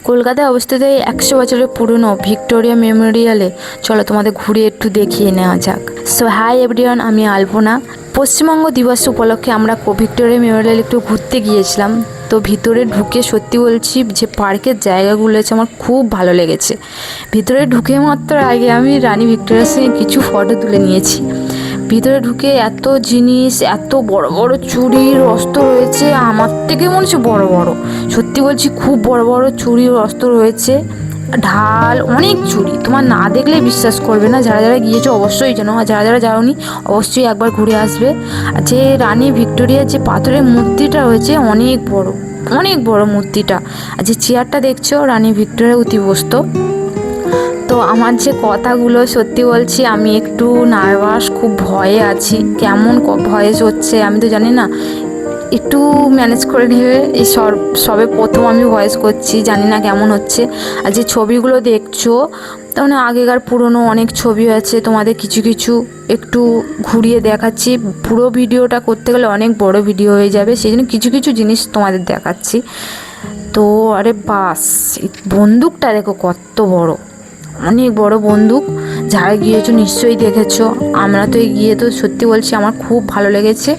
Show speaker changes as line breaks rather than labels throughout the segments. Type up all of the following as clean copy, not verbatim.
কলকাতায় অবস্থিত এই 100 বছরের পুরনো ভিক্টোরিয়া মেমোরিয়ালে চলো তোমাদের ঘুরে একটু দেখিয়ে নেওয়া যাক। সো হাই এভরিওয়ান, আমি আলপনা। পশ্চিমবঙ্গ দিবস উপলক্ষে আমরা ভিক্টোরিয়া মেমোরিয়াল একটু ঘুরতে গিয়েছিলাম। তো ভিতরে ঢুকে সত্যি বলছি যে পার্কের জায়গাগুলো আছে আমার খুব ভালো লেগেছে। ভিতরে ঢুকে মাত্র আগে আমি রানী ভিক্টোরিয়ার সঙ্গে কিছু ফটো তুলে নিয়েছি। ভিতরে ঢুকে এত জিনিস, এত বড় বড় চুড়ির অস্ত্র রয়েছে, আমার থেকে মনে হচ্ছে বড় বড়। সত্যি বলছি খুব বড় বড় চুড়ির অস্ত্র রয়েছে, ঢাল, অনেক চুড়ি। তোমার না দেখলে বিশ্বাস করবে না। যারা যারা গিয়েছো অবশ্যই জানো, আর যারা যারা যাওনি অবশ্যই একবার ঘুরে আসবে। আর যে রানী ভিক্টোরিয়ার যে পাথরের মূর্তিটা রয়েছে অনেক বড়, অনেক বড় মূর্তিটা। আর যে চেয়ারটা দেখছো রানী ভিক্টোরিয়া অতিবস্ত। তো আমার যে কথাগুলো সত্যি বলছি আমি একটু নার্ভাস, খুব ভয়ে আছি। কেমন ভয়েস হচ্ছে আমি তো জানি না, একটু ম্যানেজ করে নেবে। এই সবে প্রথম আমি ভয়েস করছি, জানি না কেমন হচ্ছে। আর যে ছবিগুলো দেখছো তার মানে আগেকার পুরনো অনেক ছবি আছে, তোমাদের কিছু কিছু একটু ঘুরিয়ে দেখাচ্ছি। পুরো ভিডিওটা করতে গেলে অনেক বড় ভিডিও হয়ে যাবে, সেই জন্য কিছু কিছু জিনিস তোমাদের দেখাচ্ছি। তো আরে বাস, বন্দুকটা দেখো কত বড়, অনেক বড় বন্দুক। যারা গিয়েছো নিশ্চয়ই দেখেছো। আমরা তো গিয়ে তো সত্যি বলছি আমার খুব ভালো লেগেছে।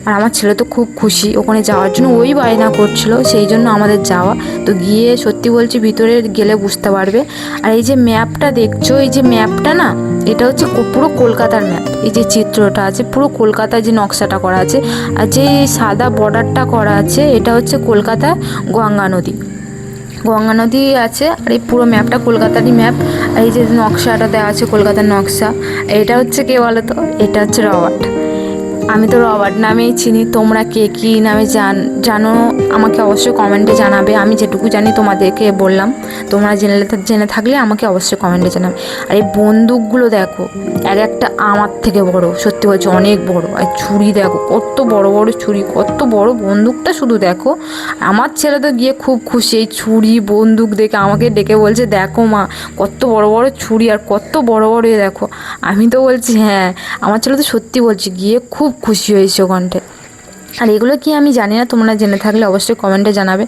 আর আমার ছেলে তো খুব খুশি ওখানে যাওয়ার জন্য, ওই বায়না করছিল, সেই জন্য আমাদের যাওয়া। তো গিয়ে সত্যি বলছি ভিতরে গেলে বুঝতে পারবে। আর এই যে ম্যাপটা দেখছো, এই যে ম্যাপটা না, এটা হচ্ছে পুরো কলকাতার ম্যাপ। এই যে চিত্রটা আছে পুরো কলকাতার যে নকশাটা করা আছে, আর যে সাদা বর্ডারটা করা আছে এটা হচ্ছে কলকাতা গঙ্গা নদী। গঙ্গা নদী আছে। আর এই পুরো ম্যাপটা কলকাতারই ম্যাপ। আর এই যে নকশাটা দেওয়া আছে কলকাতার নকশা, এটা হচ্ছে কে বলো তো? এটা হচ্ছে রবার্ট। আমি তো রবার্ট নামেই চিনি। তোমরা কে কী নামে জানো আমাকে অবশ্যই কমেন্টে জানাবে। আমি যেটুকু জানি তোমাদেরকে বললাম, তোমরা জেনে থাকলে আমাকে অবশ্যই কমেন্টে জানাবে। আর এই বন্দুকগুলো দেখো, এক একটা আমার থেকে বড়, সত্যি বলছি অনেক বড়। আর ছুরি দেখো কত বড় বড় ছুরি, কত বড় বন্দুকটা শুধু দেখো। আমার ছেলে তো গিয়ে খুব খুশি, এই ছুরি বন্দুক দেখে আমাকে ডেকে বলছে দেখো মা কত বড় বড় ছুরি আর কত বড় বড় দেখো। আমি তো বলছি হ্যাঁ, আমার ছেলে তো সত্যি বলছি গিয়ে খুব খুশি হয়েছে ওখানটায়। আর এগুলো কি আমি জানি না, তোমরা জেনে থাকলে অবশ্যই কমেন্টে জানাবে।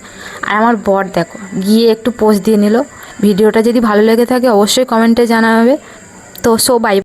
আর আমার বর দেখো গিয়ে একটু পোস্ট দিয়ে নিল। ভিডিওটা যদি ভালো লেগে থাকে অবশ্যই কমেন্টে জানাবে। তো বাই।